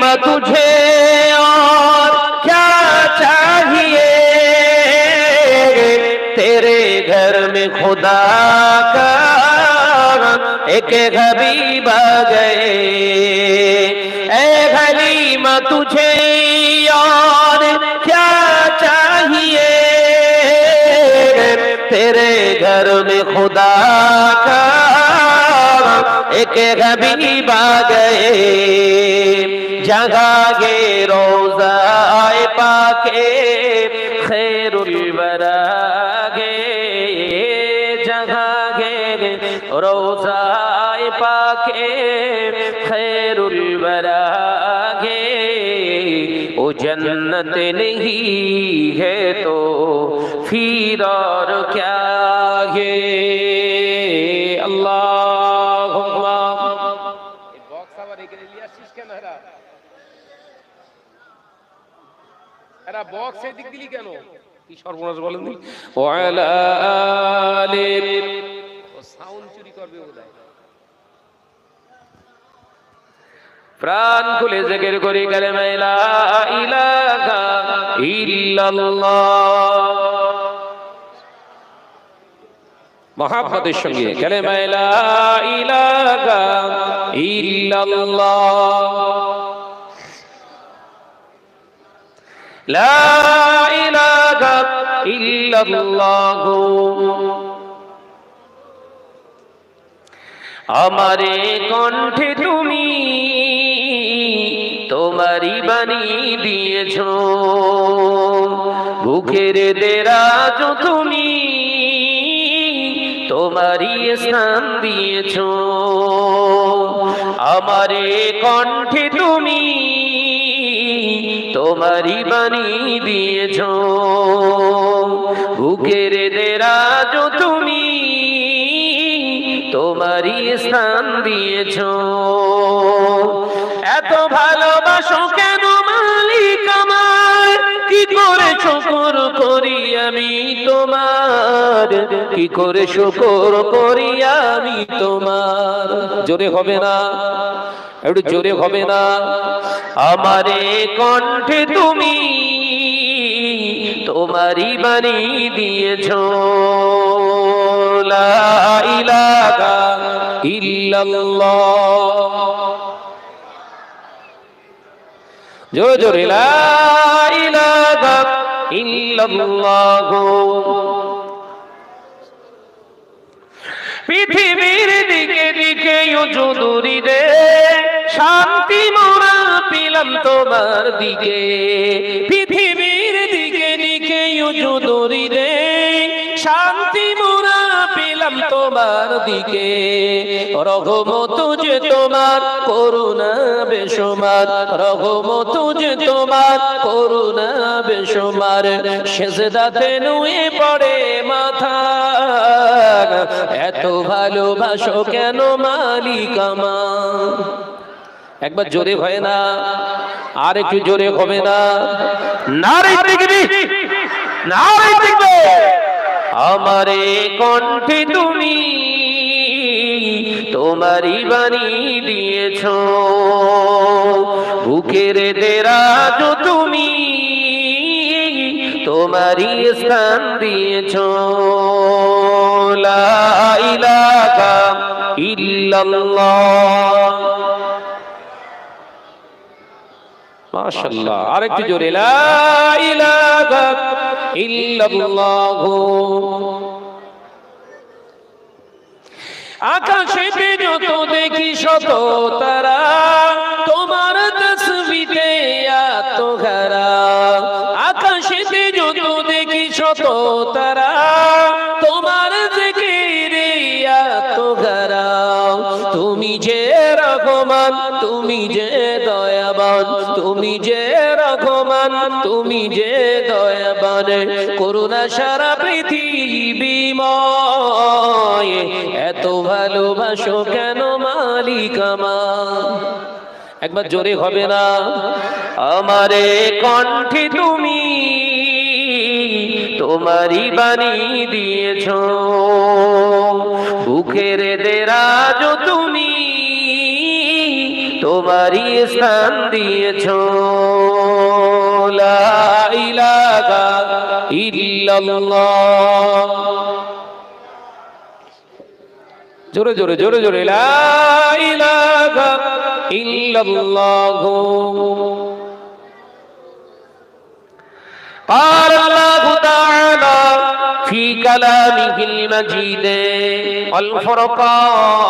कलीमा तुझे और क्या चाहिए, तेरे घर में खुदा का एक हबीब आ गए। ए कलीमा तुझे और क्या चाहिए, तेरे घर में खुदा का एक हबीब आ गए। जगागे रोज़ाए पाके खैरुल वरा गे, जगागे रोज़ाए पाके खैरुल वरा गे। ओ जन्नत नहीं है तो फिर और क्या है। अल्लाह বক্স এদিক দিলি কেন? কি সর্বনাশ বলেন নি। ওয়ালা আলি ও সাউন্ড চুরি করবে বোধহয়। প্রাণ খুলে জিকির করি কালেমা লা ইলাহা ইল্লাল্লাহ, মহব্বতের সঙ্গে কালেমা লা ইলাহা ইল্লাল্লাহ, লা ইলাহা ইল্লাল্লাহ। আমারে কণ্ঠে তুমি তোমারি বাণী দিয়েছো, বুকের দেরাজ তুমি তোমারি স্থান দিয়েছো। আমারে কণ্ঠে তুমি তোমারি বাণী দিয়েছো, বুকের দেরাজ তুমি তোমারি স্থান দিয়েছো। এত ভালোবাসো কেন মালিক আমার, কি করে শুকর করি আমি তোমার, কি করে শুকর করি আমি তোমার। জোরে হবে না, একটু জোরে হবে না। আমারে কণ্ঠে তুমি তোমারি বাণী দিয়েছো, লা ইলাহা ইল্লাল্লাহ। জোরে জোরে লা ইলাহা ইল্লাল্লাহ। পৃথিবীর দিকে দিকে জুদুরি দে, শান্তি মোরা পেলাম তোমার দিকে। পৃথিবীর দিকে দিকে জুদুরি দে, শান্তি মোরা পেলাম তোমার দিকে। রহমত যে তোমার, করুণা বেশুমার, রহমত যে তোমার, করুণা বেশুমার। সেজদাতে নুয়ে পড়ে মাথা, এত ভালোবাসো কেন মালিক আমার। একবার জোরে হয় না, আর একটু জোরে হবে না। নারে তাকবীর, নারে তাকবীর। আমারে কণ্ঠে তুমি তোমারি বাণী দিয়েছো, বুকের দেরাজ তুমি তোমারি স্থান দিয়েছো। লা ইলাহা ইল্লাল্লাহ। মাশাআল্লাহ, আরেকটু জোরে লা ইলাহা ইল্লাল্লাহ। আকাশেতে যত দেখি শত তারা, তোমার তাসবিতে এত ঘরা। আকাশেতে যত দেখি শত তারা, তোমার জিকিরে এত ঘরা। তুমি যে রহমান, তুমি যে দয়াবান, তুমি যে রহমান, তুমি যে দয়াবান। করুণা সারা পৃথিবীময়, এত ভালোবাসো কেন মালিক আমার। একবার জোরে হবে না। আমারে কণ্ঠে তুমি তোমারি বাণী দিয়েছো, বুকের দেরাজ তুমি তোমারই স্থান দিয়েছো লা ইলাহা ইল্লাল্লাহ জোরে জোরে জোরে জোরে লা ইলাহা ইল্লাল্লাহ قال الله تعالى في كلامه المجيد والفرقان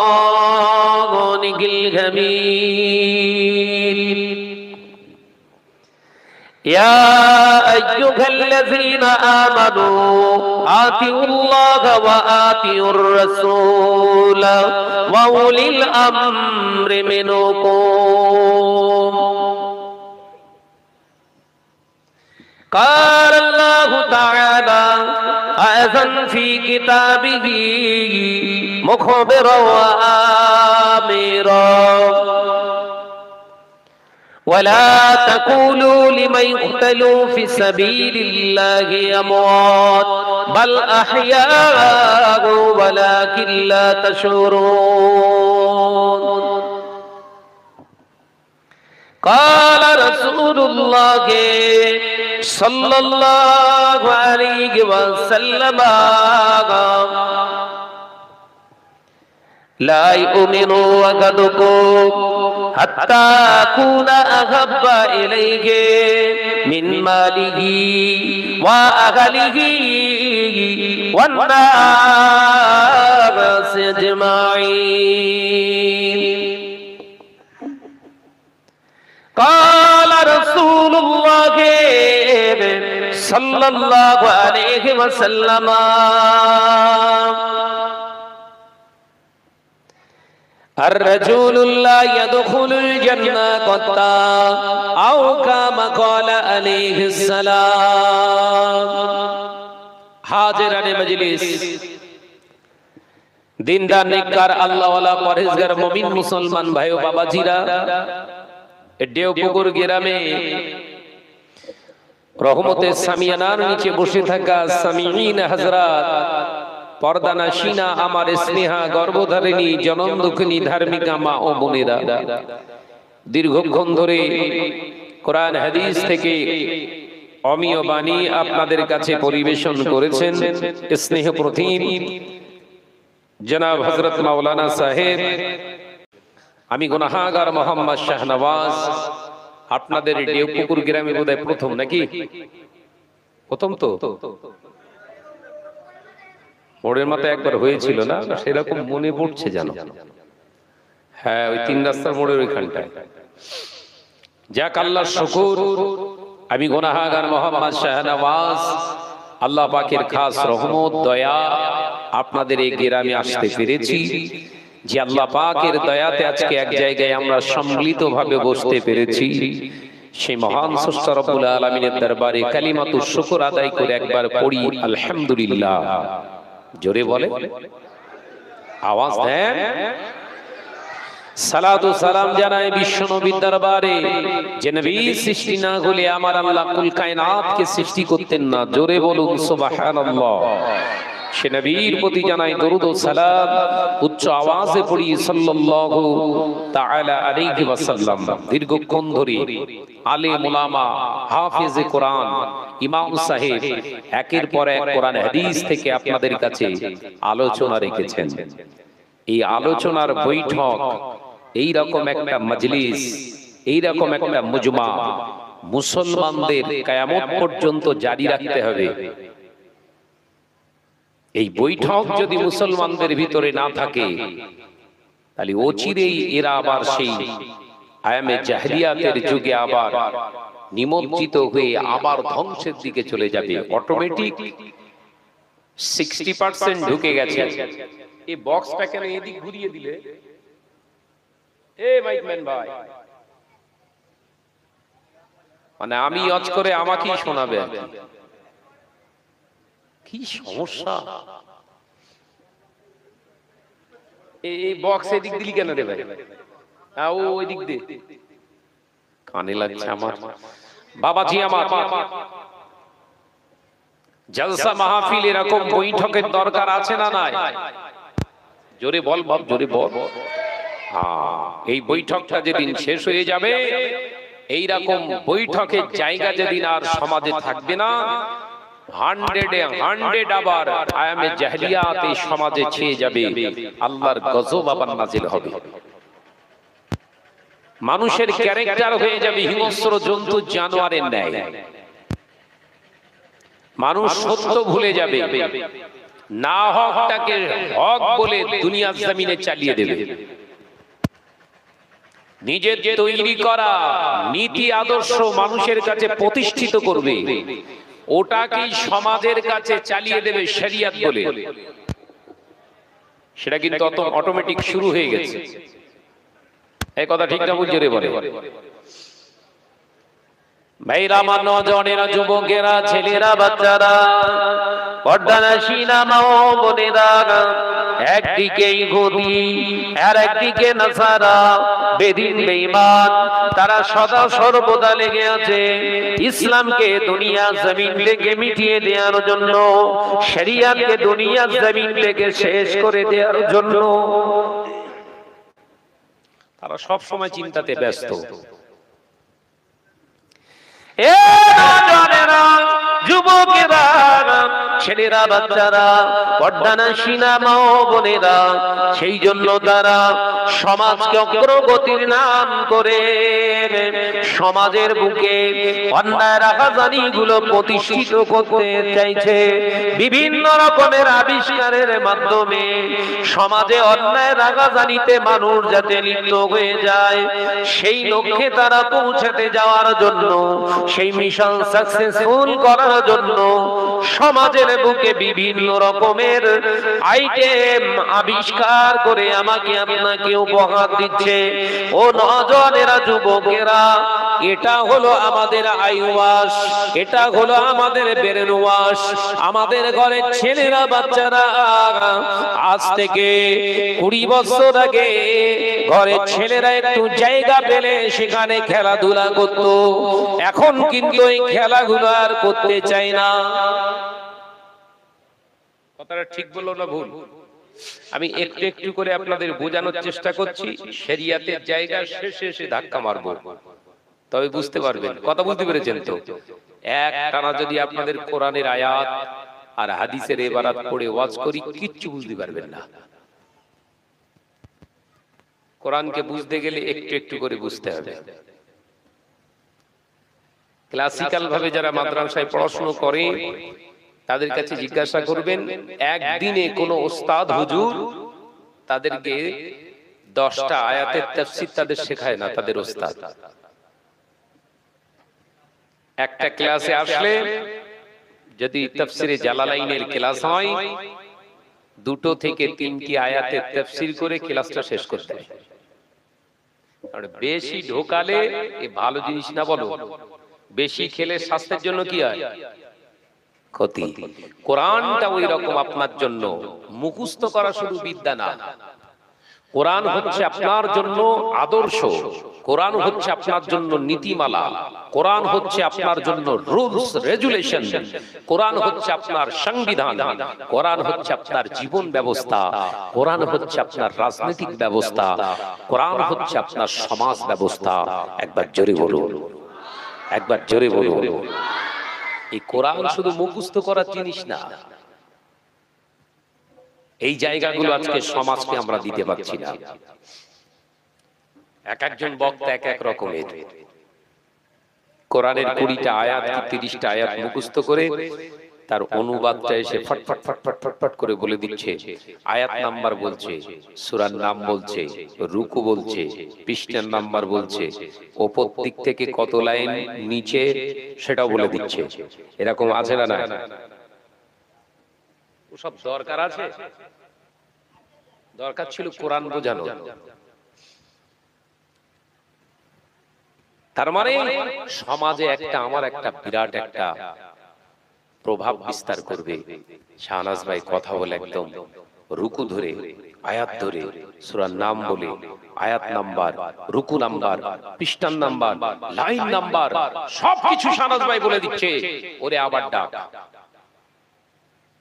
الحميد يا أيها الذين آمنوا آتوا الله وآتوا الرسول وأولي الأمر منكم قال الله تعالى أيضا في كتابه مخبرا وآمرا ولا تقولوا لمن يقتل في سبيل الله أموات بل أحياء ولكن لا تشعرون قال رسول الله صلى الله عليه وسلم لا يؤمن أحدكم حتى أكون أحب إليه من ماله وأهله والناس أجمعين قال رسول الله صلى الله عليه وسلم الرجل لا يدخل الجنة قط أو كما قال عليه السلام حاضران مجلس দিনদার নেককার আল্লাহওয়ালা পরহেজগার মুমিন মুসলমান ভাই ও বাবাজিরা দেওপুকুর গ্রামে রহমতের সামিয়ানার নিচে বসে থাকা সামিঈন হযরত পর্দানাশিনা আমার স্নেহা গর্ভধারিণী জনম দুঃখিনী ধার্মিকা মা ও বোনেরা দীর্ঘক্ষণ ধরে কোরআন হাদিস থেকে অমীয় বাণী আপনাদের কাছে পরিবেশন করেছেন স্নেহ প্রতিম জনাব হযরত মাওলানা সাহেব। আমি গুনাহগার মোহাম্মদ শাহনওয়াজ আপনাদের দেওপুকুর গ্রামে বোধহয় প্রথম নাকি প্রথম তো মোড়ের মাথায় একবার হয়েছিল না সেরকম মনে পড়ছে জানো হ্যাঁ ওই তিন রাস্তার মোড়ের ওইখানটায় যাক আল্লাহর শুকর আমি গুনাহগার মোহাম্মদ শাহনওয়াজ আল্লাহ পাকের খাস রহমত দয়া আপনাদের এই গ্রামে আসতে পেরেছি যে আল্লাহ পাকের দয়াতে আজকে এক জায়গায় আমরা সম্মিলিতভাবে বসতে পেরেছি সেই মহান স্রষ্টা রব্বুল আলামিনের দরবারে কালিমাতুশ শুকর আদায় করে একবার পড়ি আলহামদুলিল্লাহ জোরে বলে আওয়াজ দেন সালাতু সালাম জানাই বিশ্ব নবীর দরবারে যে নবী সৃষ্টি না হলে আমার আল্লাহ কুল কায়নাতকে সৃষ্টি করতেন না জোরে বলুন সুবহানাল্লাহ সে নবীর প্রতি জানাই দরুদ ও সালাম উচ্চ আওয়াজে পড়ি সাল্লাল্লাহু তাআলা আলাইহি ওয়াসাল্লাম। দীর্ঘক্ষণ ধরে আলেম উলামা হাফেজে কোরআন ইমাম সাহেব একের পর এক কোরআন হাদিস থেকে আপনাদের কাছে আলোচনা রেখেছেন। এই আলোচনার বৈঠক এই রকম একটা মজলিস এই রকম একটা মুজমা মুসলমানদের কিয়ামত পর্যন্ত জারি রাখতে হবে। এই বৈঠক যদি মুসলমানদের ভিতরে না থাকে তাহলে অচিরেই এরা আবার সেই আয়ামে জাহেলিয়াতের যুগে আবার নিমজ্জিত হয়ে আবার ধ্বংসের দিকে চলে যাবে। অটোমেটিক 60% ঢুকে গেছে। এই বক্সটা কেন এদিক ঘুরিয়ে দিলে? এ মাইকম্যান ভাই, মানে আমি অজ করে আমাকেই শোনাবে, কি সমস্যা? এই বক্স এদিক দিলি কেন রে ভাই? ও ওই দিক দে, কানে লাগছে আমার। বাবাজি আমার, জলসা মাহফিল এরকম বৈঠকের দরকার আছে না নাই? জোরে বল বাপ, জোরে বল। এই বৈঠকটা যেদিন শেষ হয়ে যাবে, এইরকম বৈঠকের জায়গা যেদিন আর সমাজে থাকবে না, 100 আবার আয়ামে জাহেলিয়াত এই সমাজে ছেয়ে যাবে, আল্লাহর গজব আবার নাজিল হবে, মানুষের ক্যারেক্টার হয়ে যাবে হিংস্র জন্তু জানোয়ারের ন্যায়, মানুষ সত্য ভুলে যাবে, না হকটাকে হক বলে দুনিয়ার জমিনে চালিয়ে দেবে, নিজের তৈরি করা নীতি আদর্শ মানুষের কাছে প্রতিষ্ঠিত করবে, ওটাকেই সমাজের কাছে চালিয়ে দেবে শরিয়ত বলে। সেটা কিন্তু অটোমেটিক শুরু হয়ে গেছে। এই কথা ঠিক না বুঝে রে বলে ভাইরা, আমার নজনেরা, যুবকেরা, ছেলেরা, বাচ্চারা, পর্দানাশীনা মা ও বোনেরা, একদিকে ইহুদি আর একদিকে নাসারা, বেদিন বেঈমান, তারা সদা সর্বদা লেগে আছে ইসলামকে দুনিয়া জমিন থেকে মিটিয়ে দেওয়ার জন্য, শরিয়তকে দুনিয়া জমিন থেকে শেষ করে দেওয়ার জন্য। তারা সব সময় চিন্তাতে ব্যস্ত। যুবকেরা, ছেলেরা, বাচ্চারা, পর্দানাশীনা মা ও বোনেরা, সেই জন্য তারা সমাজকে অগ্রগতির নাম করে সমাজের বুকে অন্যায় রাখাজানি গুলো প্রতিষ্ঠিত করতে চাইছে। বিভিন্ন রকমের আবিষ্কারের মাধ্যমে সমাজে অন্যায় রাখাজানিতে মানুষ যাতে লিপ্ত হয়ে যায়, সেই লক্ষ্যে তারা পৌঁছাতে যাওয়ার জন্য, সেই মিশন সাকসেসফুল করার জন্য সমাজের বুকে বিভিন্ন রকমের আইটেম আবিষ্কার করে আমাকে আপনাকে উপহার দিচ্ছে। ও নজনেরা, যুবকেরা, এটা হলো আমাদের আইওয়াশ, এটা হলো আমাদের ব্রেন ওয়াশ। আমাদের ঘরের ছেলেরা, বাচ্চারা আজ থেকে 20 বছর আগে ঘরের ছেলেরা একটু জায়গা পেলে সেখানে খেলাধুলা করত, এখন কিন্তু এই খেলাগুলো আর করতে চাই না। কথাটা ঠিক বললো না ভুল? আমি একটু একটু করে আপনাদের বোঝানোর চেষ্টা করছি। শরিয়তের জায়গা শেষে এসে ধাক্কা মারবো, তবে বুঝতে পারবেন। কথা বুঝতে পেরেছেন তো? এক টানা যদি আপনাদের কোরআনের আয়াত আর হাদিসের ইবারত পড়ে ওয়াজ করি, কিচ্ছু বুঝতে পারবেন না। কোরআনকে বুঝতে গেলে একটু একটু করে বুঝতে হবে। ক্লাসিক্যাল ভাবে যারা মাদ্রাসায় পড়াশোনা করে তাদের কাছে জিজ্ঞাসা করবেন, একদিনে কোন ওস্তাদ হুজুর তাদেরকে 10টা আয়াতের তাফসীর তাদের শেখায় না। তাদের ওস্তাদ একটা ক্লাসে আসলে যদি তাফসীরে জালালাইনের ক্লাস হয়, 2 থেকে 3টি আয়াতের তাফসীর করে ক্লাসটা শেষ করতে হয়। আর বেশি ঢোকালে এ ভালো জিনিস না, বলো বেশি খেলে স্বাস্থ্যের জন্য কি হয়? ক্ষতি। কোরআনটা ওই রকম আপনার জন্য মুখস্থ করা শুধু বিদ্যা না, কোরআন হচ্ছে আপনার জন্য আদর্শ, কোরআন হচ্ছে আপনার জন্য নীতিমালা, কোরআন হচ্ছে আপনার জন্য রুলস রেগুলেশন, কোরআন হচ্ছে আপনার সংবিধান, কোরআন হচ্ছে আপনার জীবন ব্যবস্থা, কোরআন হচ্ছে আপনার রাজনৈতিক ব্যবস্থা, কোরআন হচ্ছে আপনার সমাজ ব্যবস্থা। একবার জোরে বলুন, একবার জোরে বলুন। এই কোরআন শুধু মুখস্থ করার জিনিস না। এই জায়গাগুলো আজকে সমাজকে আমরা দিতে পারছি না। এক একজন বক্তা এক এক রকমের, কোরআনের 20টা আয়াত কি 30টা আয়াত মুখস্থ করে তার অনুবাদটা এসে ফটফট ফটফট ফটফট করে বলে দিচ্ছে। আয়াত নাম্বার বলছে, সূরার নাম বলছে, রুকু বলছে, পৃষ্ঠার নাম্বার বলছে, উপর দিক থেকে কত লাইন নিচে সেটাও বলে দিচ্ছে। এরকম আছে না? না, ওসব দরকার আছে? দরকার ছিল কোরআন বোঝানো। তার মানে সমাজে একটা আমার একটা বিরাট একটা প্রভাব বিস্তার করবে। শাহনাজ ভাই কথা বলে একদম রুকু ধরে, আয়াত ধরে, সূরার নাম বলে, আয়াত নাম্বার, রুকু নাম্বার, পৃষ্ঠার নাম্বার, লাইন নাম্বার সবকিছু শাহনাজ ভাই বলে দিচ্ছে। ওরে আবার ডাক।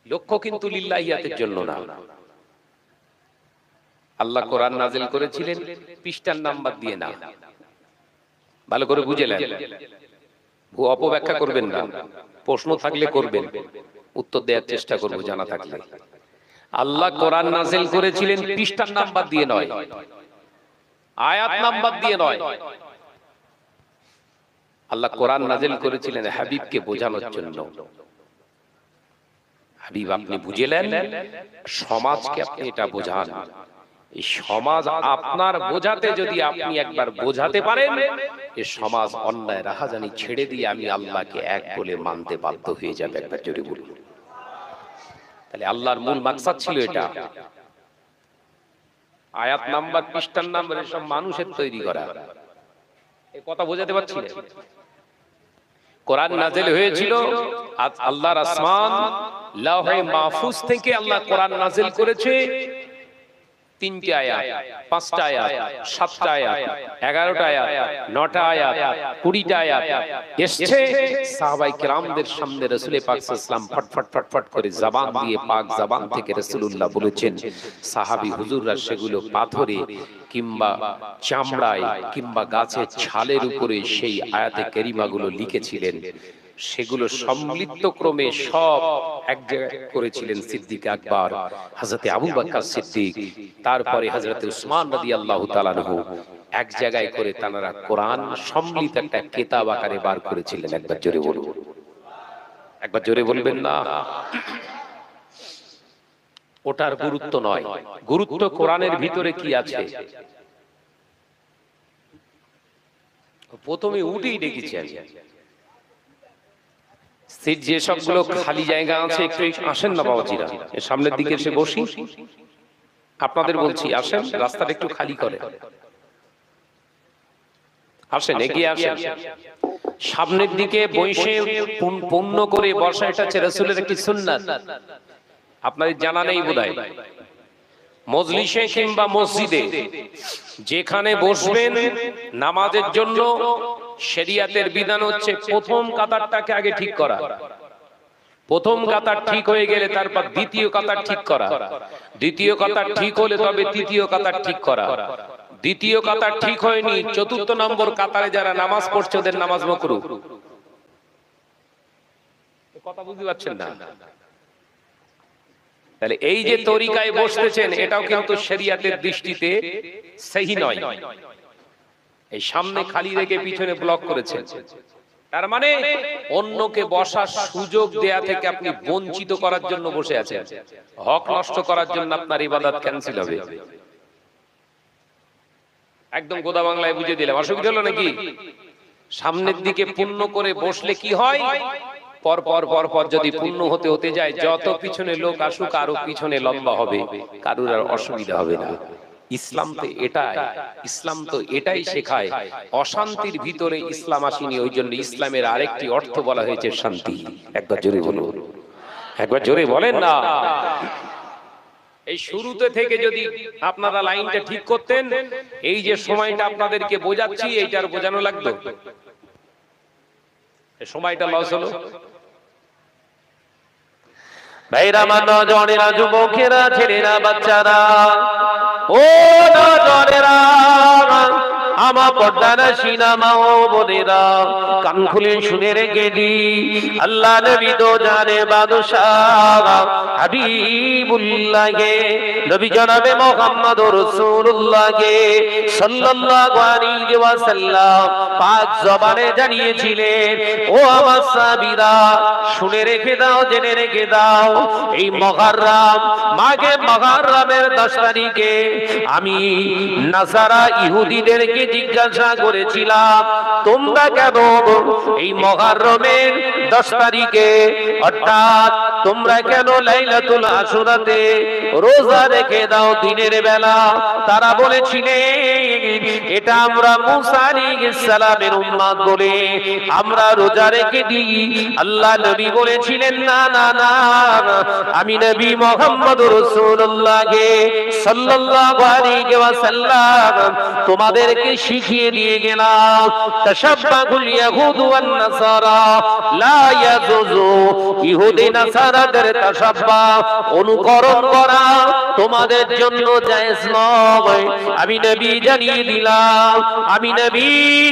লক্ষ্য কিন্তু লিল্লাহিয়াতের জন্য না। আল্লাহ কোরআন নাজিল করেছিলেন পৃষ্ঠার নাম্বার দিয়ে না, ভালো করে বুঝে নেন, অপব্যাখ্যা করবেন না, প্রশ্ন থাকলে করবেন, উত্তর দেওয়ার চেষ্টা করব জানা থাকলে। আল্লাহ কোরআন নাজিল করেছিলেন পৃষ্ঠার নাম্বার দিয়ে নয়, আয়াত নাম্বার দিয়ে নয়। আল্লাহ কোরআন নাজিল করেছিলেন হাবিবকে বোঝানোর জন্য। হাবিব আপনি বুঝলেন, সমাজকে আপনি এটা বোঝান। এই সমাজ আপনার বোঝাতে যদি আপনি একবার বোঝাতে পারেন, এই সমাজ অন্যায় রাহাজানি ছেড়ে দিয়ে আমি আল্লাহকে এক বলে মানতে বাধ্য হয়ে যাবে। একবার জোরে বলুন। তাহলে আল্লাহর মূল মাকসাদ ছিল এটা। আয়াত নাম্বার, পৃষ্ঠার নাম্বার এসব মানুষের তৈরি করা। এই কথা বোঝাতে পারছি না? কোরআন নাজিল হয়েছিল আল্লাহর আসমান লাওহে মাহফুজ থেকে। আল্লাহ কোরআন নাজিল করেছে 3টা আয়াত, 5টা আয়াত, 7টা আয়াত, 11টা আয়াত, 9টা আয়াত, 20টা আয়াত এসেছে। সাহাবায়ে কেরামদের সামনে রাসূল পাক সাল্লাল্লাহু আলাইহি ওয়াসাল্লাম ফটফট ফটফট করে জবান দিয়ে পাক জবান থেকে রাসূলুল্লাহ বলেছেন। সাহাবী হুজুররা সেগুলো পাথরে কিংবা চামড়ায় কিংবা গাছের ছালের উপরে সেই আয়াতে কারিমাগুলো লিখেছিলেন। সেগুলো সম্মিলিত ক্রমে সব এক জায়গায় করেছিলেন সিদ্দিক আকবর, হযরতে আবু বকর সিদ্দিক, তারপরে হযরতে উসমান রাদিয়াল্লাহু তাআলা আনহু। এক জায়গায় করে তারা কোরআন সম্মিলিত একটা কিতাব আকারে বার করেছিলেন। একবার জোরে বলুন, একবার জোরে বলবেন না? ওটার গুরুত্ব নয়, গুরুত্ব কোরআনের ভিতরে কি আছে। প্রথমে উঠেই ডেকেছি আমি, সিট যে সবগুলো খালি জায়গা আছে একটু আসেন না বাবাজিরা, এর সামনের দিকে এসে বসি। আপনাদের বলছি আসেন, রাস্তাটা একটু খালি করে আসেন, এগিয়ে আসেন। সামনের দিকে বসে পূর্ণ করে বসা, এটা হচ্ছে রাসূলের একটি সুন্নাত। আপনাদের জানা নেই বোধহয়। মজলিসে কিংবা মসজিদে যেখানে বসবেন নামাজের জন্য, শরিয়াতের বিধান হচ্ছে প্রথম কাতারটাকে আগে ঠিক করা। প্রথম কাতার ঠিক হয়ে গেলে তারপর দ্বিতীয় কাতার ঠিক করা, দ্বিতীয় কাতার ঠিক হলে তবে তৃতীয় কাতার ঠিক করা। দ্বিতীয় কাতার ঠিক হয়নি, চতুর্থ নম্বর কাতারে যারা নামাজ পড়ছে ওদের নামাজ মাকরুহ। কথা বুঝতে পারছেন না? তাহলে এই যে তরিকায় বসতেছেন এটাও কিন্তু শরিয়াতের দৃষ্টিতে সহি নয়। এই সামনে খালি রেখে পিছনে ব্লক করেছেন, তার মানে অন্যকে বসার সুযোগ দেয়া থেকে আপনি বঞ্চিত করার জন্য বসে আছেন। হক নষ্ট করার জন্য আপনার ইবাদত ক্যান্সেল হবে। একদম গোদা বাংলায় বুঝিয়ে দিলাম, অসুবিধা হলো নাকি? সামনের দিকে পূর্ণ করে বসলে কি হয়, পর পর পর পর যদি পূর্ণ হতে হতে যায়, যত পিছনে লোক আসুক আরো পিছনে লম্বা হবে, কারুর আর অসুবিধা হবে না। ইসলাম তো এটাই, ইসলাম তো এটাই শেখায়। অশান্তির ভিতরে ইসলাম আসেনি, ওই জন্য ইসলামের আরেকটি অর্থ বলা হয়েছে শান্তি। একবার জোরে বলুন, একবার জোরে বলেন না। এই শুরুতে থেকে যদি আপনারা লাইনটা ঠিক করতেন, এই যে সময়টা আপনাদেরকে বোঝাচ্ছি এইটার বোঝানো লাগতো, সময়টা লস হলো। ভাইরা, নজনেরা, যুবকেরা, ছেলেরা, বাচ্চারা, ও নজনেরা, আমার পর্দারা সিনামা ও বোনেরা, কান খুলে শুনে রেখে দি, আল্লাহ নবী দো জানে বাদশাহ হাবিবুল্লাহ গে, নবী জনাবে মুহাম্মদ রাসূলুল্লাহ গে সাল্লাল্লাহু আলাইহি ওয়াসাল্লাম পাক জবানে জানিয়েছিলেন, ও আমার সাহাবীরা শুনে রেখে দাও, জেনে রেখে দাও, এই মুহররম মাঘে মুহররমের 10 তারিখে আমি নাসারা ইহুদিদেরকে জিজ্ঞাসা করেছিলাম, তোমরা কেন এই মুহররমের 10 তারিখে অর্থাৎ তোমরা কেন লাইলাতুল আশুরাতে রোজা রেখে দাও দিনের বেলা? তারা বলেছিলেন, এটা আমরা মুসা আলাইহিস সালামের উম্মত বলে আমরা রোজা রেখে দিই। আল্লাহ নবী বলেছিলেন, না না না, আমি নবী মুহাম্মদ রাসূলুল্লাহকে সাল্লাল্লাহু আলাইহি ওয়াসাল্লাম তোমাদেরকে শিখিয়ে দিয়ে গেলাম, তাশাব্বাহুল ইয়াহুদ ওয়ান নাসারা লা ইয়াজুজু, ইহুদি নাসারাদের তাশাব্বাহ অনুকরণ করা তোমাদের জন্য জায়েজ নয়। আমি নবী জানিয়ে দিলাম, আমি নবী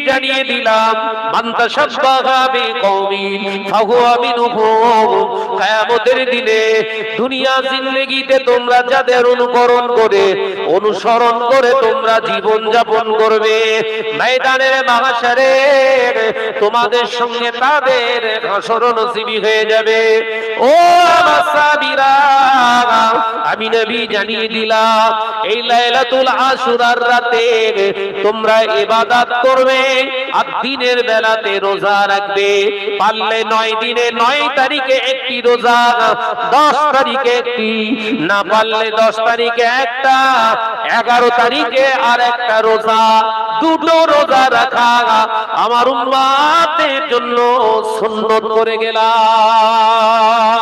জানিয়ে দিলাম, মান তাশাব্বাহা বিকওমিন ফাহুয়া মিনহুম। কিয়ামতের দিনে দুনিয়া জিন্দেগিতে তোমরা যাদের অনুসরণ করে তোমরা জীবন যাপন করবে, ময়দানের মাহশারে তোমাদের সঙ্গে তাদের হাসর নসিবি হয়ে যাবে। ও আমার সাহাবীরা, আমি নবী জানিয়ে দিলাম, এই লাইলাতুল আশুরার রাতে তোমরা ইবাদত করবে, আর দিনের বেলাতে রোজা রাখবে। পারলে 9 দিনে 9 তারিখে একটি রোজা, 10 তারিখে একটি, না পারলে 10 তারিখে একটা, 11 তারিখে আর একটা রোজা, দুটো রোজা রাখা আমার উম্মতের জন্য সুন্নত করে গেলাম।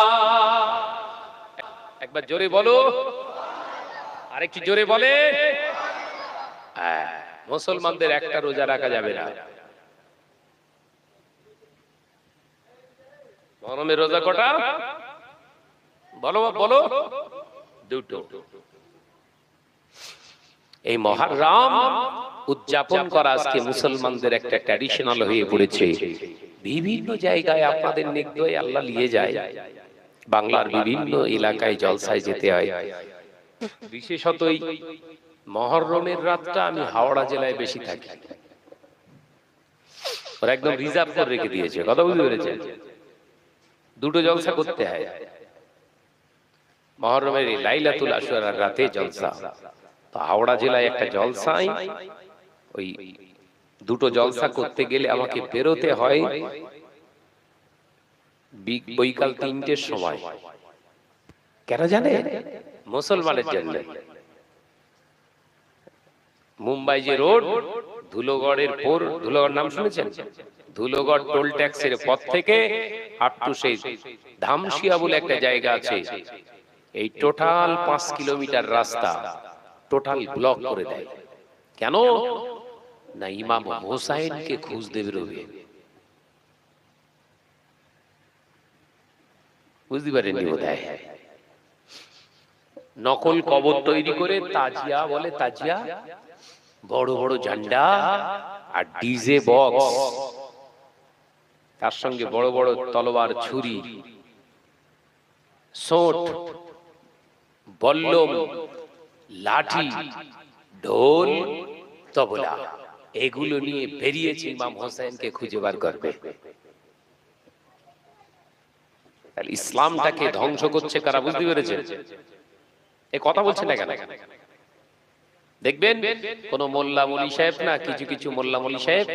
একবার জোরে বলো, আরেকটু জোরে বলে। মুসলমানদের একটা রোজা রাখা যাবে না। মহরমের রোজা কটা? বলো বলো। দুটো। এই মহরম উদযাপন করা আজকে মুসলমানদের একটা ট্র্যাডিশনাল হয়ে পড়েছে। বিভিন্ন জায়গায় আপনাদের নির্দয় আল্লাহ নিয়ে যায়, বাংলার বিভিন্ন এলাকায় জলসায় যেতে হয়। বিশেষত এই মহরমের রাতটা আমি হাওড়া জেলায় বেশি থাকি। ওরা একদম রিজার্ভ করে রেখে দিয়েছে, কথা বুঝতে পেরেছেন? দুটো জলসা করতে হয়। মহরমের এই লাইলাতুল আশুরার রাতে জলসা। তো হাওড়া জেলায় একটা জলসায় ওই দুটো জলসা করতে গেলে আমাকে বেরোতে হয় বৈকাল 3টের সময়। কেন জানে? মুসলমানের জন্য। মুম্বাই যে রোড, ধুলোগড়ের পর, ধুলোগড় নাম শুনেছেন? ধুলোগড় টোল ট্যাক্সের পথ থেকে আপ টু সেই ধামশিয়া বলে একটা জায়গা আছে, এই টোটাল 5 কিলোমিটার রাস্তা টোটাল ব্লক করে দেয়। কেন না? ইমাম হোসাইনকে খুঁজতে বেরোবে। বুঝতে পারেননি বোধহয়? নকল কবর তৈরি করে, তাজিয়া বলে, তাজিয়া, বড় বড় ঝান্ডা আর ডিজে বক্স, তার সঙ্গে বড় বড় তলোয়ার, ছুরি, সোট, বল্লম, লাঠি, ঢোল, তবলা, এগুলো নিয়ে বেরিয়েছে ইমাম হোসেনকে খুঁজে বার করবে। ইসলামটাকে ধ্বংস করছে কারা? বুঝতে পেরেছেন? এ কথা বলছেন না কেন? দেখবেন কোন মোল্লা মলি সাহেব না, কিছু কিছু মোল্লা মলি সাহেব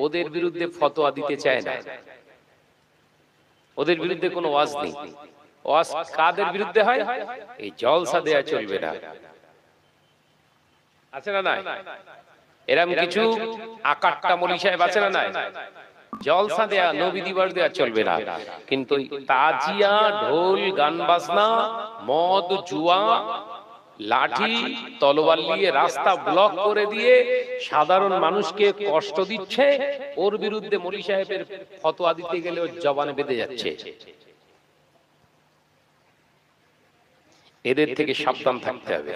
ওদের বিরুদ্ধে ফতোয়া দিতে চায় না। ওদের বিরুদ্ধে কোনো ওয়াজ নেই। ওয়াজ কাদের বিরুদ্ধে হয়? এই জলসা দেয়া চলবে না, আছে না? নাই এরকম কিছু আকাট্টা মলি সাহেব আছে না? নাই জলসা দেয়া, নবী দিবস দেয়া চলবে না। কিন্তু তাজিয়া, ঢোল, গান বাজনা, মদ, জুয়া, লাঠি, তলোয়ার নিয়ে রাস্তা ব্লক করে দিয়ে সাধারণ মানুষকে কষ্ট দিচ্ছে, ওর বিরুদ্ধে মলি সাহেবের ফতোয়া দিতে গেলে ওর জবানে বেঁধে যাচ্ছে। এদের থেকে সাবধান থাকতে হবে,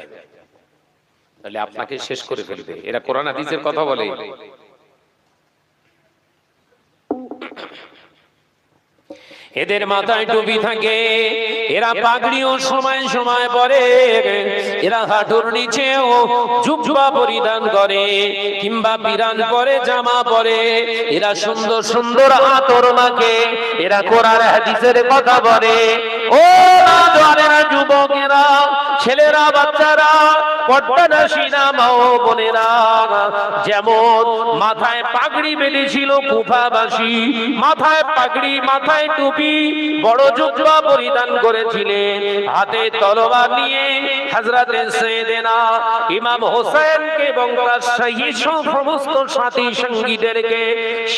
তাহলে আপনাকে শেষ করে ফেলবে। এরা কোরআন হাদিসের কথা বলে। এদের মাথায় টুপি থাকে, এরা পাগড়িও সময় সময় পরে, এরা হাঁটুর নিচেও জুব্বা পরিধান করে কিংবা পিরান পরে, জামা পরে, এরা সুন্দর সুন্দর আতর মাখে, এরা কোরআন হাদিসের কথা বলে। ও নওজওয়ানেরা, যুবকেরা, ছেলেরা, বাচ্চারা, পর্দানশীনা মা ও বোনেরা, যেমন মাথায় পাগড়ি বেঁধেছিল কুফাবাসী, মাথায় পাগড়ি, মাথায় টুপি, বড় জুব্বা পরিধান করেছিলেন, হাতে তলোয়ার নিয়ে হযরতে সাইয়েদেনা ইমাম হোসেনকে এবং তার শহীদ সমস্ত সাথী সঙ্গীদেরকে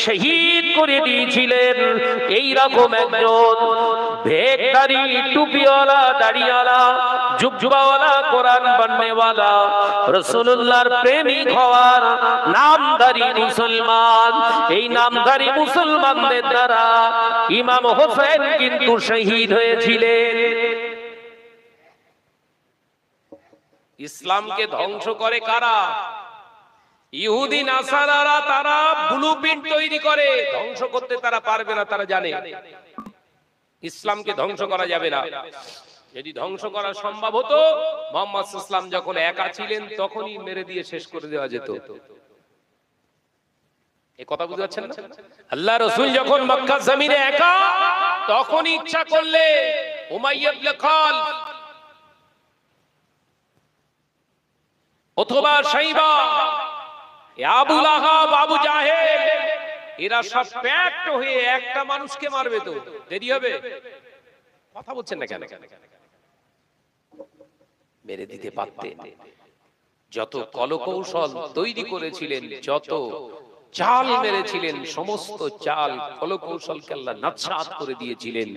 শহীদ করে দিয়েছিলেন। এই রকম একজন ভেকদারি, টুপিওয়ালা, দাড়িওয়ালা, জুব্বাওয়ালা, কোরআন বান্নেওয়ালা, রাসূলুল্লাহর প্রেমিক হওয়ার নামধারী মুসলমান, এই নামধারী মুসলমানদের দ্বারা ইমাম হোসেন কিন্তু শহীদ হয়েছিলেন। ইসলামকে ধ্বংস করে কারা? ইহুদি নাসারারা। তারা ব্লুপ্রিন্ট তৈরি করে, ধ্বংস করতে তারা পারবে না। তারা জানে ইসলামকে ধ্বংস করা যাবে না। যদি ধ্বংস করা সম্ভব হতো, মুহাম্মদ সাল্লাল্লাহু আলাইহি ওয়াসাল্লাম যখন একা ছিলেন তখনই মেরে দিয়ে শেষ করে দেওয়া যেত। এই কথা বুঝতে পারছেন না? আল্লাহ রাসূল যখন মক্কা জমিনে একা, তখন ইচ্ছা করলে উমাইয়া ইবনে খালদ অথবা শাইবা, আবু লাহাব, আবু জাহেল, এরা সব প্যাক্ট হয়ে একটা মানুষকে মারবে। তো দেরি হবে? কথা বলছেন না কেন? মেরে দিতে পারতেন। যত কলকৌশল তৈরি করেছিলেন, যত চাল মেরেছিলেন, সমস্ত চাল কলকৌশলকে আল্লাহ নস্যাৎ করে দিয়েছিলেন।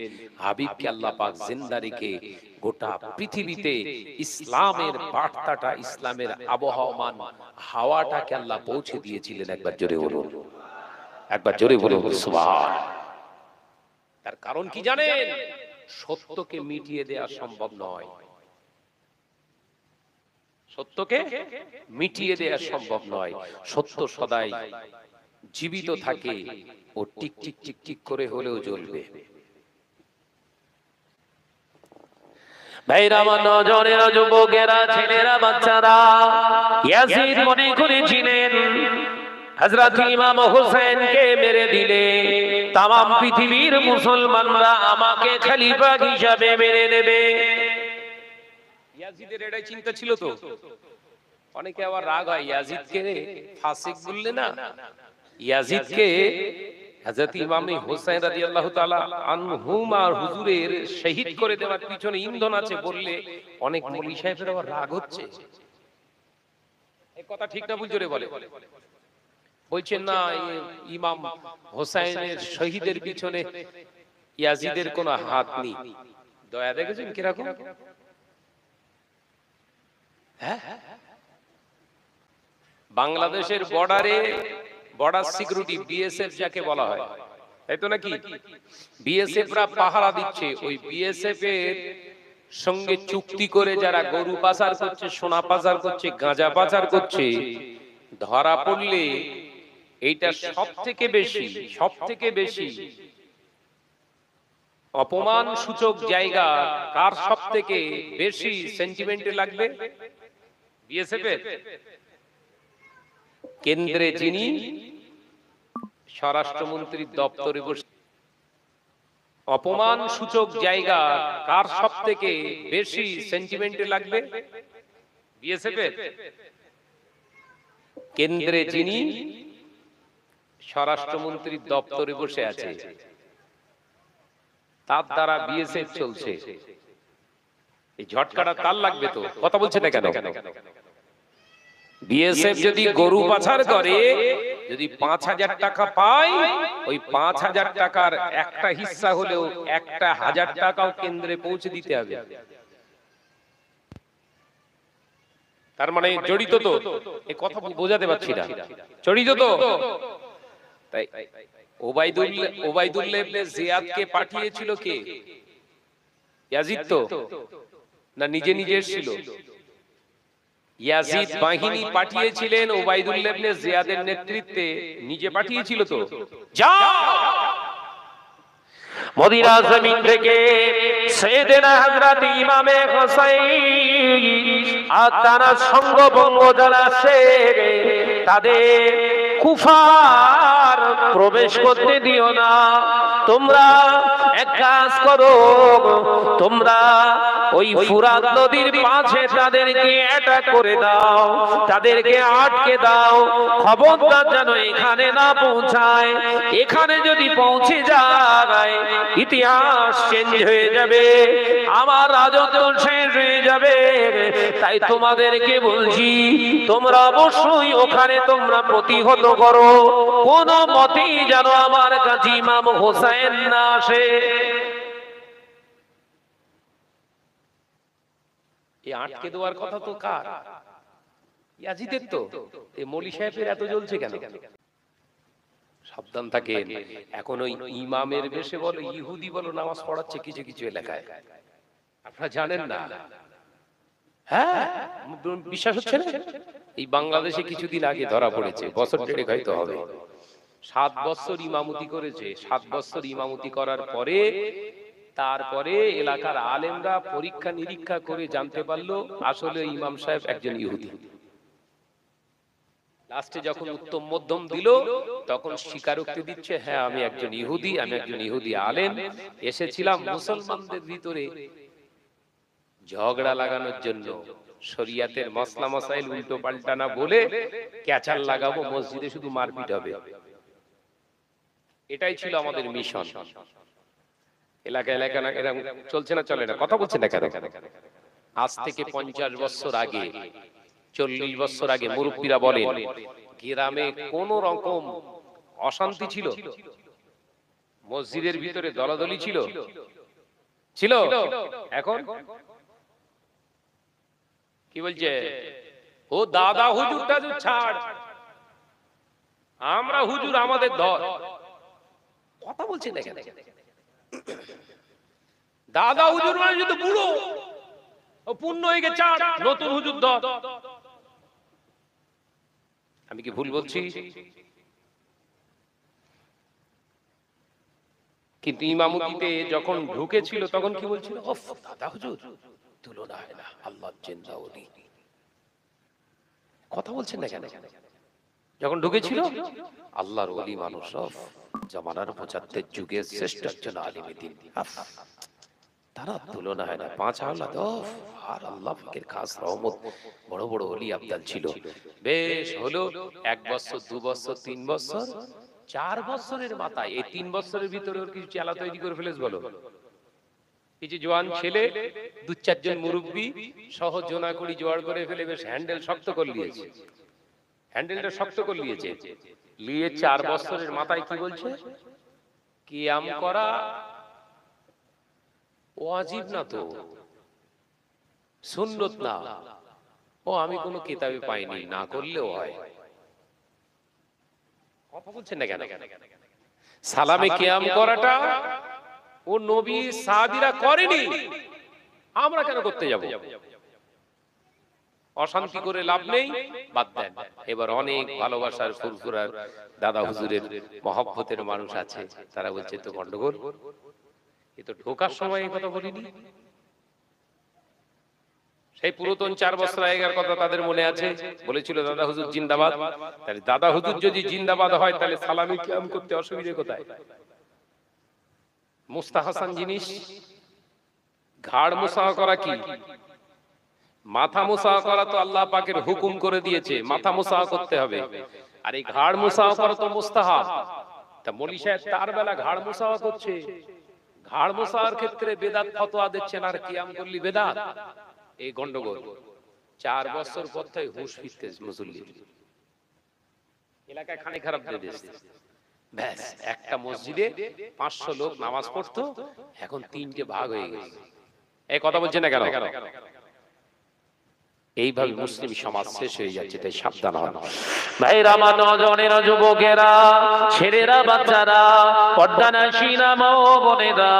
হাবিবকে আল্লাহ পাক জিন্দা রেখে গোটা পৃথিবীতে ইসলামের বার্তাটা, ইসলামের আবহমান হাওয়াটাকে আল্লাহ পৌঁছে দিয়েছিলেন। একবার জোরে বলুন, একবার জোরে বলুন সুবহান। তার কারণ কি জানেন? সত্যকে মিটিয়ে দেওয়া সম্ভব নয়। সত্যকে মিটিয়ে দেওয়া সম্ভব নয়। সত্য সদাই জীবিত থাকে, ও টিক টিক টিক টিক করে হলেও জ্বলবে। ভাইরা, আমার নজরেরা, যুবকেরা, ছেলেরা, বাচ্চারা, ইয়াজিদ মনে করেছিলেন হযরত ইমাম হোসেনকে মেরে দিলে তামাম পৃথিবীর মুসলমানরা আমাকে খলিফা হিসাবে মেনে নেবে। ইয়াজিদের এটাই চিন্তা ছিল। তো অনেকে আবার রাগ হয়, ইয়াজিদকে ফাসিক বললে না। ইয়াজিদকে হযরত ইমাম হোসেন রাদিয়াল্লাহু তাআলা আনহুমা হুজুরের শহীদ করে দেওয়ার পিছনে ইন্ধন আছে বললে অনেক মৌলভী সাহেবের আবার রাগ হচ্ছে। এই কথা ঠিক না ভুল জোরে বলে? বলছেন না ইমাম হোসেনের শহীদের পিছনে ইয়াজিদের কোনো হাত নেই। দয়া দেখেছেন কিরকম? বাংলাদেশের বর্ডারে, বর্ডার সিকিউরিটি, বিএসএফ যাকে বলা হয়, তাই তো নাকি? বিএসএফ রা পাহারা দিচ্ছে। ওই বিএসএফ এর সঙ্গে চুক্তি করে যারা গরু পাচার করছে, সোনা পাচার করছে, গাঁজা পাচার করছে, ধরা পড়লে এইটা সব থেকে বেশি অপমান সূচক জায়গা কার সব থেকে বেশি সেন্টিমেন্টে লাগবে? বিএসএফ এর। কেন্দ্রে যিনি স্বরাষ্ট্রমন্ত্রীর দপ্তরে বসে, অপমান সূচক জায়গা কার সব থেকে বেশি সেন্টিমেন্টে লাগবে? বিএসএফ এর। কেন্দ্রে যিনি স্বরাষ্ট্রমন্ত্রীর দপ্তরে বসে আছে, তার দ্বারা বিএসএফ চলছে। এই ঝটকাটা তার লাগবে। তো কথা বলছে না কেন? বিএসএফ যদি গরু পাচার করে, যদি ৫,০০০ টাকা পায়, ওই ৫,০০০ টাকার একটা হিস্সা হলেও ১,০০০ টাকাও কেন্দ্রে পৌঁছে দিতে হবে। তার মানে জড়িত। তো এই কথা বোঝাতে পারছি না, জড়িত তো। তাই ওবাইদুল্লাহ ইবনে জিয়াদকে পাঠিয়েছিল কে? ইয়াজিদ তো না নিজে নিজে এসেছিল? ইয়াজিদ বাহিনী পাঠিয়েছিলেন ওবাইদুল্লাহ ইবনে জিয়াদের নেতৃত্বে, নিজে পাঠিয়েছিল। তো যাও মদিনা জমিন থেকে সাইয়েদনা হযরত ইমামে হোসেন আর তার সঙ্গভঙ্গ যারা আছে তাদের কুফার প্রবেশ করতে দিও না। তোমরা এক কাজ করো, তোমরা ওই ফুরাত নদীর পাশে তাদেরকে অ্যাটাক করে দাও, তাদেরকে আটকে দাও। খবরদার যেন এখানে না পৌঁছায়। এখানে যদি পৌঁছে যায় ইতিহাস চেঞ্জ হয়ে যাবে, আমার রাজত্ব শেষ হয়ে যাবে। তাই তোমাদেরকে বলছি, তোমরা অবশ্যই ওখানে তোমরা প্রতিহত করো। কোন মতেই যেন আমার কাছে ইমাম হোসেন না আসে। এই আটকে দেওয়ার কথা তো কার? ইয়াজিদের। তো এই মৌলভী সাহেবের এত জ্বলছে কেন? সাবধান থাকেন। এখন ওই ইমামের বেশে বলো, ইহুদি বলো, নামাজ পড়াচ্ছে কিছু কিছু এলাকায়, আপনারা জানেন না। হ্যাঁ, বিশ্বাস হচ্ছে না? এই বাংলাদেশে কিছুদিন আগে ধরা পড়েছে, বছর দেড়েক হয়তো হবে। 7 বছর ইমামতি করেছে। 7 বছর ইমামতি করার পরে তারপরে এলাকার আলেমরা পরীক্ষা নিরীক্ষা করে জানতে পারলো আসলে ইমাম সাহেব একজন ইহুদি। লাস্টে যখন উত্তম মধ্যম দিল তখন স্বীকারোক্তি দিচ্ছে, হ্যাঁ আমি একজন ইহুদি, আমি একজন ইহুদি আলেম, এসেছিলাম মুসলমানদের ভিতরে ঝগড়া লাগানোর জন্য, শরিয়াতের মসলা মসাইল উল্টো পাল্টা না বলে ক্যাচাল লাগাবো, মসজিদে শুধু মারপিট হবে। এটাই ছিল আমাদের মিশন। এলাকা এলাকা না এরকম চলছে না, চলে না, কথা বলছে না কেন? আজ থেকে 50 বছর আগে, 40 বছর আগে মুরব্বীরা বলেন গ্রামে কোন রকম অশান্তি ছিল? মসজিদের ভিতরে দলাদলি ছিল? ছিল? এখন কি বলছে? ও দাদা হুজুরটা তো ছাড়, আমরা হুজুর আমাদের ধর। কথা বলছে না কেন? দাদা হুজুর মানে যদি বুড়ো ও পূর্ণ হয়ে গেছে, ছাড়, নতুন হুজুর ধর। আমি কি ভুল বলছি? কিন্তু ইমামতিতে যখন ঢুকেছিল তখন কি বলছিল? ওফ দাদা হুজুর তুলনা হয় না, আল্লাহর জিন্দা ওলি। কথা বলছেন না কেন? যখন ঢুকেছিল আল্লাহর ওলি মানুষ, জামানার 75 যুগের শ্রেষ্ঠ একজন আলিম দ্বীন, তারা তুলনা হয় না। 5 আওলাদ আর আল্লাহ পাকের খাস রহমত, বড় বড় ওলি আবদাল ছিল। বেশ হলো 1 বছর 2 বছর 3 বছর 4 বছরের মাথায়, এই 3 বছরের ভিতরে ওর কিছু চেলা তৈরি করে ফেলেছ বলো। কিছু জোয়ান ছেলে 2-4 জন মুরব্বী সহ জোনা করি জোয়াড় করে ফেলে বেশ হ্যান্ডেল শক্ত করে নিয়েছে। হ্যান্ডেলটা শক্ত করে নিয়েছে, নিয়ে 4 বছরের মাথায় কি বলছে? কিয়াম করা ওয়াজিব না তো, সুন্নত না। ও আমি কোনো কিতাবে পাইনি, না করলেও হয়। কথা বলছেন না কেন? সালামে কিয়াম করাটা ও নবী সাহাবীরা করেনি, আমরা কেন করতে যাব? অশান্তি করে লাভ নেই, বাদ দেন। এবার অনেক ভালোবাসার ফুরফুরার দাদা হুজুরের মহব্বতের মানুষ আছে, তারা বলছে তো গন্ডগোল, এ তো ঢোকার সময় এই কথা বলিনি। সেই পুরাতন 4 বছর আগের কথা তাদের মনে আছে, বলেছিল দাদা হুজুর জিন্দাবাদ। তাহলে দাদা হুজুর যদি জিন্দাবাদ হয় তাহলে সালামি কিয়াম করতে অসুবিধা কোথায়? মুস্তাহাসান জিনিস। ঘাড় মুসাহ করা কি? মাথা মুসাহ করা তো আল্লাহ পাকের হুকুম করে দিয়েছে, মাথা মুসাহ করতে হবে। আর এই ঘাড় মুসাহ করা তো মুস্তাহাব। তা মৌলী সাহেব তার বেলা ঘাড় মুসাহ করছে, ঘাড় মুসাহের ক্ষেত্রে বেদাত ফতোয়া দিচ্ছেন, আর কিয়াম করলি বেদাত। এই গন্ডগোল 4 বছর পর থেকে হুঁশ ফিরতে মুসল্লি এলাকায় খানি খারাপ দিয়ে দিয়েছে। ব্যাস একটা মসজিদে 500 লোক নামাজ পড়তো, এখন 3টে ভাগ হয়ে গেছে। এই কথা বলছে না কেন? এইভাবে মুসলিম সমাজ শেষ হয়ে যাচ্ছে, তাই সাবধান হন ভাইরা, আমার নজনেরা, যুবকেরা, ছেলেরা, বাচ্চারা, পর্দানাশীরা, মা ও বোনেরা,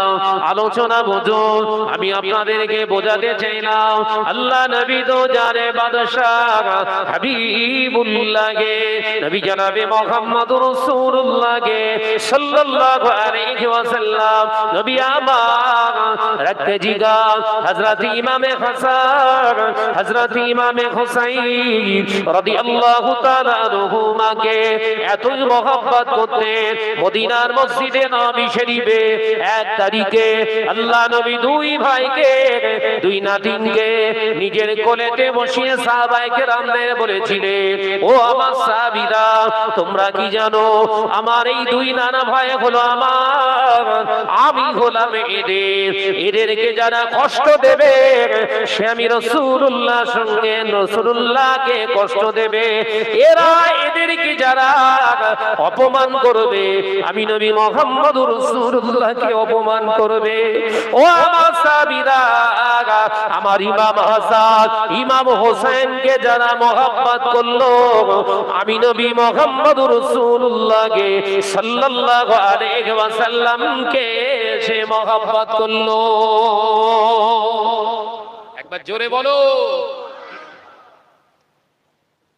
আলোচনা বুঝুন। আমি আপনাদেরকে বোঝাতে চাইলাম আল্লাহ নবী তো জানে বাদশাহ হাবিবুল্লাহকে, নবী জনাবে মুহাম্মদুর রাসূলুল্লাহকে সাল্লাল্লাহু আলাইহি ওয়াসাল্লাম নবী আমার রাখতে জিগা হযরত ইমামে হাসান, হযরত ইমামে হুসাইন রাদিয়াল্লাহু তাআলা আনহুমাকে এতই মহব্বত করতেন। মদিনার মসজিদে নবী শরীফে 1 তারিখে আল্লাহ নবী 2 ভাইকে, 2 নাতিনকে নিজের কোলেতে বসিয়ে সাহাবায়ে কেরামদের বলেছিলেন, ও আমার সাহাবীরা, তোমরা কি জানো আমার এই 2 নানা ভাই হলো আমার, আমি হলাম এদের, এদেরকে যারা কষ্ট দেবে সে আমি রাসূলুল্লাহ সঙ্গে রাসূলুল্লাহকে কষ্ট দেবে, এরা এদেরকে যারা অপমান করবে আমি নবী মুহাম্মদুর রাসূলুল্লাহকে অপমান করবে। ও আমার সাহাবীরা, আমার ইমাম হাসান, ইমাম হোসেনকে যারা মহব্বত করলো আমি নবী মুহাম্মদুর রাসূলুল্লাহকে সাল্লাল্লাহু আলাইহি ওয়াসাল্লামকে সে মহব্বত করলো। একবার জোরে বলো।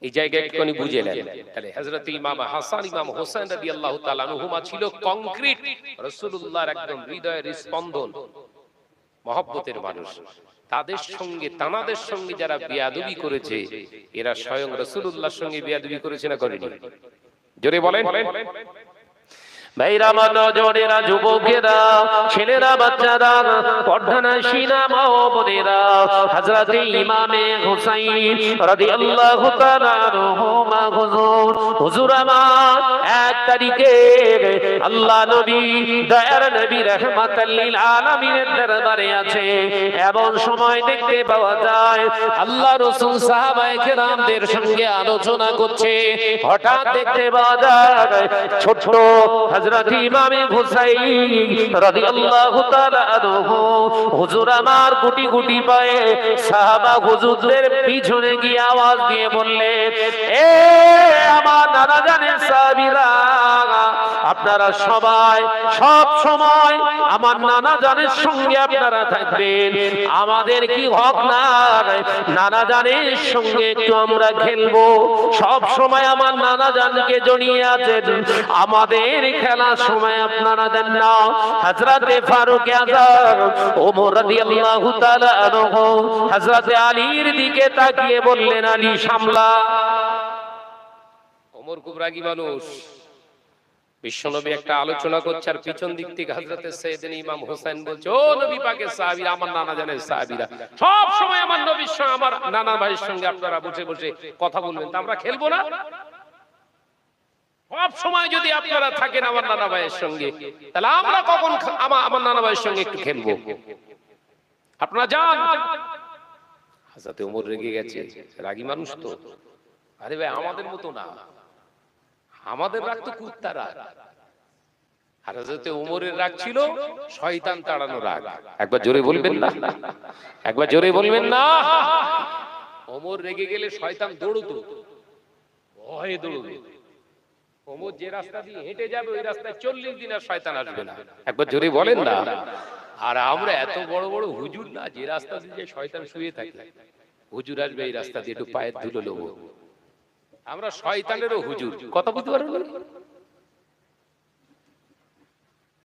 এই জায়গায় একটুখানি বুঝে নেন। তাহলে হযরত ইমাম হাসান ইমাম হোসেন রাদিয়াল্লাহু তাআলা আনহুমা ছিল কংক্রিট রাসূলুল্লাহর একদম হৃদয়ের স্পন্দন, মহব্বতের মানুষ। তাদের সঙ্গে তানাদের সঙ্গে যারা বেয়াদবি করেছে, এরা স্বয়ং রাসূলুল্লাহর সঙ্গে বেয়াদবি করেছে না করেনি? জোরে বলেন। ভাইরা আমার, নজরেরা, যুবকেরা, ছেলেরা, বাচ্চারা, পর্দানশীনা মা ও বোনেরা, হযরতে ইমামে হুসাইন রাদিয়াল্লাহু তাআলা আনহু হুজুর আমার 1 তারিখে আল্লাহ নবী দয়ার নবী রাহমাতাল লিল আলামিনের দরবারে আছে। এমন সময় দেখতে পাওয়া যায় আল্লাহ রাসূল সাহাবায়ে কেরামদের সঙ্গে আলোচনা করছে। হঠাৎ দেখতে পাওয়া যায় ছোট হযরত ইমামে হুসাইন রাদিয়াল্লাহু তাআলা আনহু হুজুর আমার গুটি গুটি পায়ে সাহাবা হুজুরদের পিছনে গিয়ে আওয়াজ দিয়ে বললেন, এ আমার নানা জানের সাহাবীরা, আপনারা সবাই সব সময় আমার নানা জানের সঙ্গে আপনারা থাকবেন। আমাদের কি হক নাই নানা জানের সঙ্গে একটু আমরা খেলবো? সব সময় আমার নানা জানকে জড়িয়ে আছেন, আমাদের খেলার সময় আপনারা দেন না। হযরতে ফারুক আযম ওমর রাদিয়াল্লাহু তাআলা আনহু হযরতে আলীর দিকে তাকিয়ে বললেন, আলী সামলা। ওমর খুব রাগী মানুষ। বিশ্বনবী একটা আলোচনা করছে আর পিছন দিক থেকে হযরতে সাইয়েদনা ইমাম হোসেন বলছে, ও নবী পাকের সাহাবীরা, আমার নানা জানের সাহাবীরা, সব সময় আমার নবীর সঙ্গে আমার নানা ভাইয়ের সঙ্গে আপনারা বসে বসে কথা বলবেন, তা আমরা খেলবো না? সব সময় যদি আপনারা থাকেন আমার নানা ভাইয়ের সঙ্গে, তাহলে আমরা কখন আমার নানা ভাইয়ের সঙ্গে একটু খেলবো? আপনারা যান। হযরতে ওমর রেগে গেছে, রাগী মানুষ তো। আরে ভাই, আমাদের মতো না, আমাদের রাগ তো কুত্তার রাগ। আর হযরতে ওমরের রাগ ছিল শয়তান তাড়ানো রাগ। একবার জোরে বলবেন না? একবার জোরে বলবেন না? ওমর রেগে গেলে শয়তান দৌড়তো, ভয়ে দৌড়বে। ওমর যে রাস্তা দিয়ে হেঁটে যাবে ওই রাস্তায় 40 দিন আর শয়তান আসবে না। একবার জোরে বলেন না? আর আমরা এত বড় বড় হুজুর না, যে রাস্তা দিয়ে শয়তান শুয়ে থাকে, হুজুর আসবে এই রাস্তা দিয়ে একটু পায়ের ধুলো নেবো। আমরা শয়তানেরও হুজুর, কথা বুঝতে পারবেন?